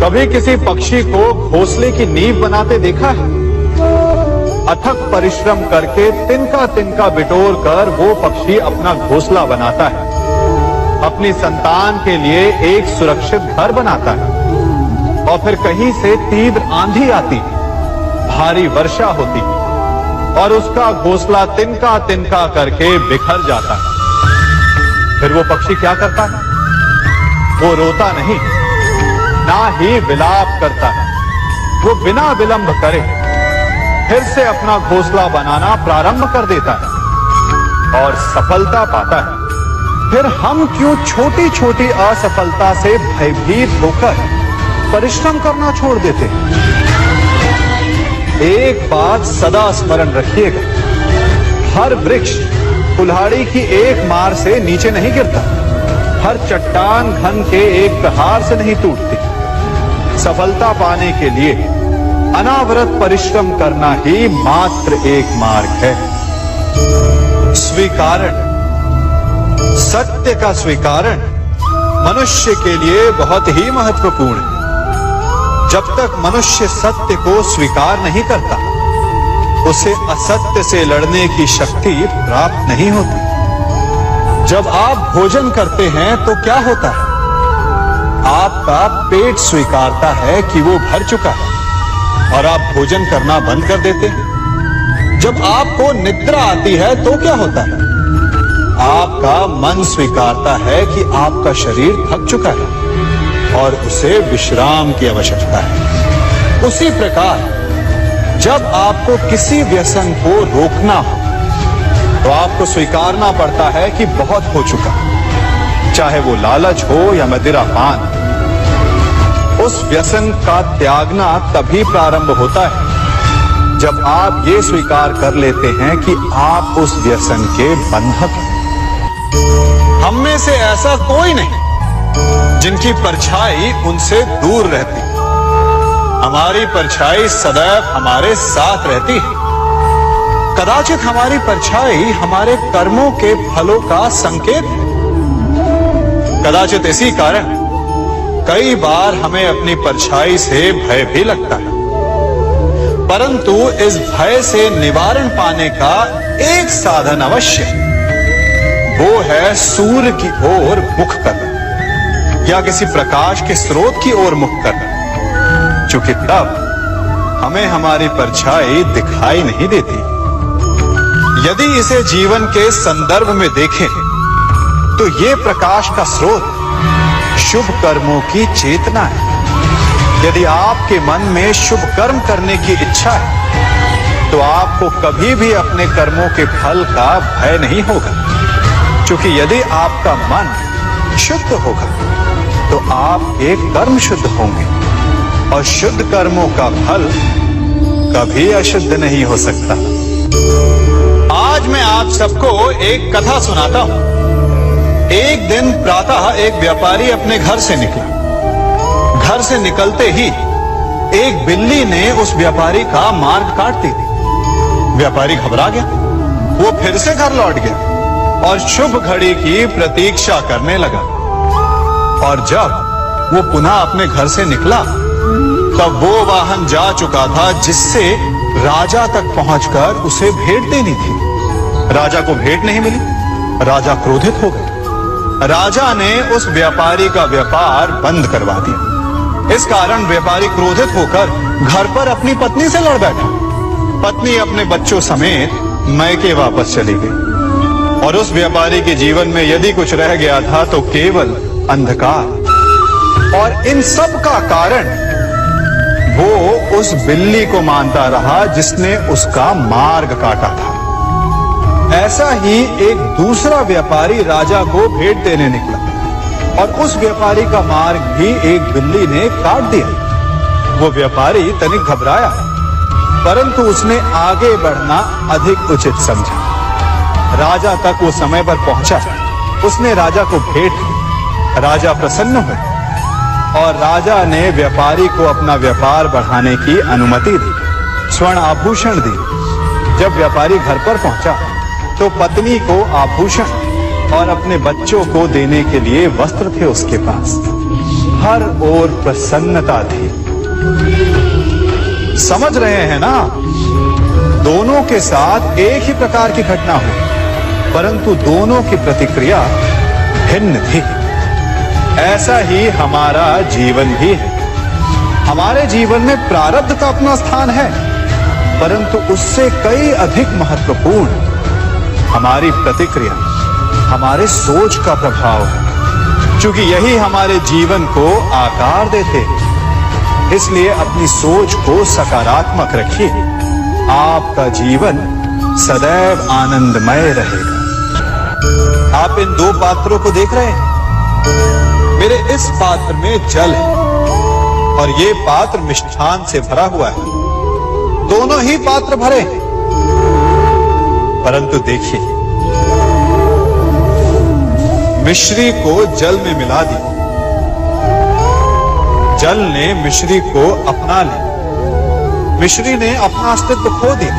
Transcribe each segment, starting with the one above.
कभी किसी पक्षी को घोंसले की नींव बनाते देखा है? अथक परिश्रम करके तिनका तिनका बिटोर कर वो पक्षी अपना घोंसला बनाता है, अपनी संतान के लिए एक सुरक्षित घर बनाता है। और फिर कहीं से तीव्र आंधी आती, भारी वर्षा होती और उसका घोंसला तिनका तिनका करके बिखर जाता है। फिर वो पक्षी क्या करता है? वो रोता नहीं, ना ही विलाप करता है। वो बिना विलंब करे फिर से अपना घोंसला बनाना प्रारंभ कर देता है और सफलता पाता है। फिर हम क्यों छोटी छोटी असफलता से भयभीत होकर परिश्रम करना छोड़ देते हैं? एक बात सदा स्मरण रखिएगा, हर वृक्ष कुल्हाड़ी की एक मार से नीचे नहीं गिरता, हर चट्टान घन के एक प्रहार से नहीं टूटती। सफलता पाने के लिए अनावरत परिश्रम करना ही मात्र एक मार्ग है। स्वीकारण, सत्य का स्वीकारण मनुष्य के लिए बहुत ही महत्वपूर्ण है। जब तक मनुष्य सत्य को स्वीकार नहीं करता, उसे असत्य से लड़ने की शक्ति प्राप्त नहीं होती। जब आप भोजन करते हैं तो क्या होता है? आपका पेट स्वीकारता है कि वो भर चुका है और आप भोजन करना बंद कर देते हैं। जब आपको निद्रा आती है तो क्या होता है? आपका मन स्वीकारता है कि आपका शरीर थक चुका है और उसे विश्राम की आवश्यकता है। उसी प्रकार जब आपको किसी व्यसन को रोकना हो तो आपको स्वीकारना पड़ता है कि बहुत हो चुका, चाहे वो लालच हो या मदिरापान। उस व्यसन का त्यागना तभी प्रारंभ होता है जब आप ये स्वीकार कर लेते हैं कि आप उस व्यसन के बंधक हैं। हम में से ऐसा कोई नहीं जिनकी परछाई उनसे दूर रहती। हमारी परछाई सदैव हमारे साथ रहती है। कदाचित हमारी परछाई हमारे कर्मों के फलों का संकेत है। कदाचित इसी कारण कई बार हमें अपनी परछाई से भय भी लगता है, परंतु इस भय से निवारण पाने का एक साधन अवश्य है। वो है सूर्य की ओर मुख करना या किसी प्रकाश के स्रोत की ओर मुख करना, क्योंकि तब हमें हमारी परछाई दिखाई नहीं देती। यदि इसे जीवन के संदर्भ में देखें तो ये प्रकाश का स्रोत शुभ कर्मों की चेतना है। यदि आपके मन में शुभ कर्म करने की इच्छा है तो आपको कभी भी अपने कर्मों के फल का भय नहीं होगा, क्योंकि यदि आपका मन शुद्ध होगा तो आपके कर्म शुद्ध होंगे और शुद्ध कर्मों का फल कभी अशुद्ध नहीं हो सकता। आज मैं आप सबको एक कथा सुनाता हूं। एक दिन प्रातः एक व्यापारी अपने घर से निकला। घर से निकलते ही एक बिल्ली ने उस व्यापारी का मार्ग काट दी। व्यापारी घबरा गया। वो फिर से घर लौट गया और शुभ घड़ी की प्रतीक्षा करने लगा। और जब वो पुनः अपने घर से निकला तब वो वाहन जा चुका था जिससे राजा तक पहुंचकर उसे भेंट देनी थी। राजा को भेंट नहीं मिली। राजा क्रोधित हो गया। राजा ने उस व्यापारी का व्यापार बंद करवा दिया। इस कारण व्यापारी क्रोधित होकर घर पर अपनी पत्नी से लड़ बैठा। पत्नी अपने बच्चों समेत मैके वापस चली गई और उस व्यापारी के जीवन में यदि कुछ रह गया था तो केवल अंधकार। और इन सब का कारण वो उस बिल्ली को मानता रहा जिसने उसका मार्ग काटा था। ऐसा ही एक दूसरा व्यापारी राजा को भेंट देने निकला और उस व्यापारी का मार्ग भी एक बिल्ली ने काट दिया। वो व्यापारी तनिक घबराया, परंतु उसने आगे बढ़ना अधिक उचित समझा। राजा तक वो समय पर पहुंचा। उसने राजा को भेंट दी। राजा प्रसन्न हुए और राजा ने व्यापारी को अपना व्यापार बढ़ाने की अनुमति दी, स्वर्ण आभूषण दी। जब व्यापारी घर पर पहुंचा तो पत्नी को आभूषण और अपने बच्चों को देने के लिए वस्त्र थे उसके पास। हर ओर प्रसन्नता थी। समझ रहे हैं ना, दोनों के साथ एक ही प्रकार की घटना हुई, परंतु दोनों की प्रतिक्रिया भिन्न थी। ऐसा ही हमारा जीवन भी है। हमारे जीवन में प्रारब्ध का अपना स्थान है, परंतु उससे कई अधिक महत्वपूर्ण हमारी प्रतिक्रिया, हमारे सोच का प्रभाव है। क्योंकि यही हमारे जीवन को आकार देते हैं। इसलिए अपनी सोच को सकारात्मक रखिए, आपका जीवन सदैव आनंदमय रहेगा। आप इन दो पात्रों को देख रहे हैं। मेरे इस पात्र में जल है और ये पात्र मिष्ठान से भरा हुआ है। दोनों ही पात्र भरे हैं, परंतु देखिए, मिश्री को जल में मिला दी, जल ने मिश्री को अपना लिया, मिश्री ने अपना अस्तित्व खो दिया।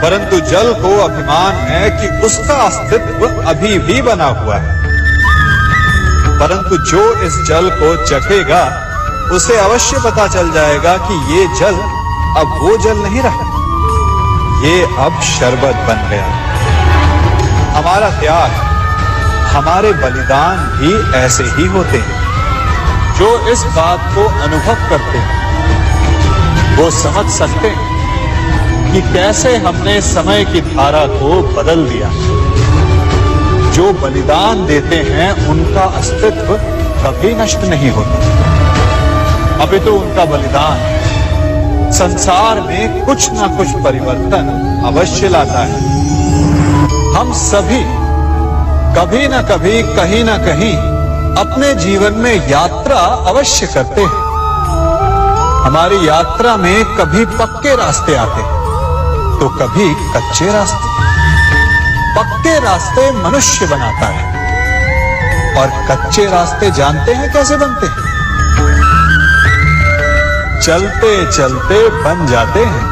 परंतु जल को अभिमान है कि उसका अस्तित्व अभी भी बना हुआ है। परंतु जो इस जल को चखेगा उसे अवश्य पता चल जाएगा कि ये जल अब वो जल नहीं रहा, ये अब शरबत बन गया। हमारा त्याग, हमारे बलिदान भी ऐसे ही होते हैं। जो इस बात को अनुभव करते हैं वो समझ सकते हैं कि कैसे हमने समय की धारा को बदल दिया। जो बलिदान देते हैं उनका अस्तित्व कभी नष्ट नहीं होता, अपितु उनका बलिदान संसार में कुछ ना कुछ परिवर्तन अवश्य लाता है। हम सभी कभी ना कभी, कहीं ना कहीं अपने जीवन में यात्रा अवश्य करते हैं। हमारी यात्रा में कभी पक्के रास्ते आते हैं तो कभी कच्चे रास्ते। पक्के रास्ते मनुष्य बनाता है और कच्चे रास्ते जानते हैं कैसे बनते हैं? चलते चलते बन जाते हैं।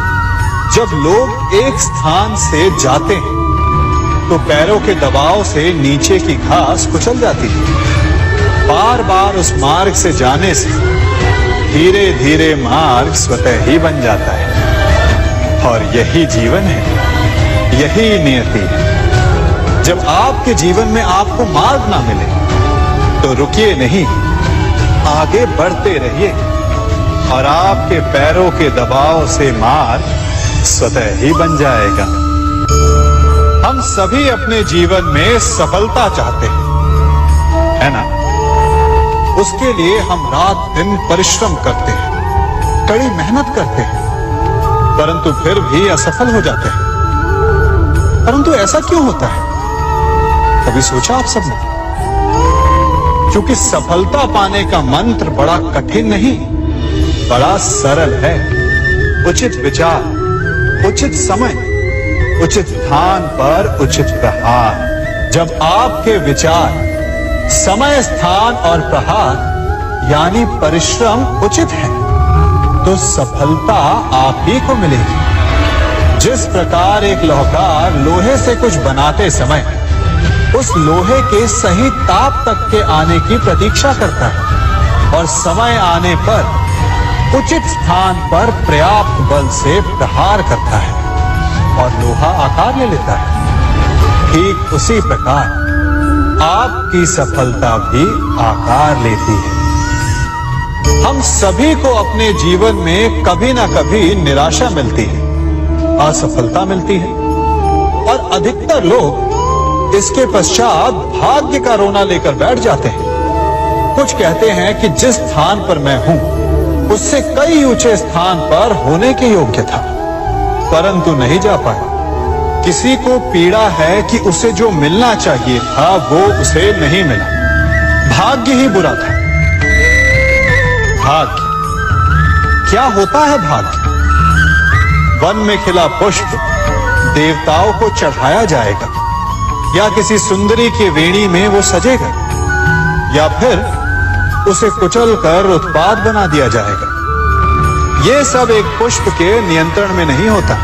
जब लोग एक स्थान से जाते हैं तो पैरों के दबाव से नीचे की घास कुचल जाती है। बार बार उस मार्ग से जाने से धीरे धीरे मार्ग स्वतः ही बन जाता है। और यही जीवन है, यही नियति है। जब आपके जीवन में आपको मार्ग ना मिले तो रुकिए नहीं, आगे बढ़ते रहिए और आपके पैरों के दबाव से मार्ग स्वतः ही बन जाएगा। हम सभी अपने जीवन में सफलता चाहते हैं, है ना? उसके लिए हम रात दिन परिश्रम करते हैं, कड़ी मेहनत करते हैं, परंतु फिर भी असफल हो जाते हैं। परंतु ऐसा क्यों होता है? कभी सोचा आप सबने? क्योंकि सफलता पाने का मंत्र बड़ा कठिन नहीं, बड़ा सरल है। उचित विचार, उचित समय, उचित स्थान पर उचित प्रहार। जब आपके विचार, समय, स्थान और प्रहार यानी परिश्रम उचित है तो सफलता आप ही को मिलेगी। जिस प्रकार एक लोहार लोहे से कुछ बनाते समय उस लोहे के सही ताप तक के आने की प्रतीक्षा करता है और समय आने पर उचित स्थान पर पर्याप्त बल से प्रहार करता है और लोहा आकार ले लेता है, ठीक उसी प्रकार आपकी सफलता भी आकार लेती है। हम सभी को अपने जीवन में कभी ना कभी निराशा मिलती है, असफलता मिलती है और अधिकतर लोग इसके पश्चात भाग्य का रोना लेकर बैठ जाते हैं। कुछ कहते हैं कि जिस स्थान पर मैं हूं उससे कई ऊंचे स्थान पर होने के योग्य था, परंतु नहीं जा पाया। किसी को पीड़ा है कि उसे जो मिलना चाहिए था वो उसे नहीं मिला, भाग्य ही बुरा था। भाग्य क्या होता है? भाग्य वन में खिला पुष्प देवताओं को चढ़ाया जाएगा या किसी सुंदरी की वेणी में वो सजेगा या फिर उसे कुचल कर उत्पाद बना दिया जाएगा। ये सब एक पुष्प के नियंत्रण में नहीं होता,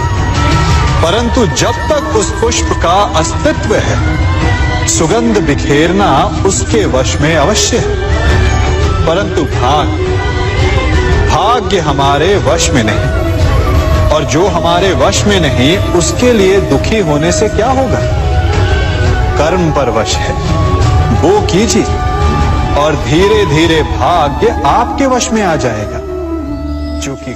परंतु जब तक उस पुष्प का अस्तित्व है सुगंध बिखेरना उसके वश में अवश्य है। परंतु भाग्य हमारे वश में नहीं, और जो हमारे वश में नहीं उसके लिए दुखी होने से क्या होगा। कर्म पर वश है, वो कीजिए और धीरे धीरे भाग्य आपके वश में आ जाएगा, जो कि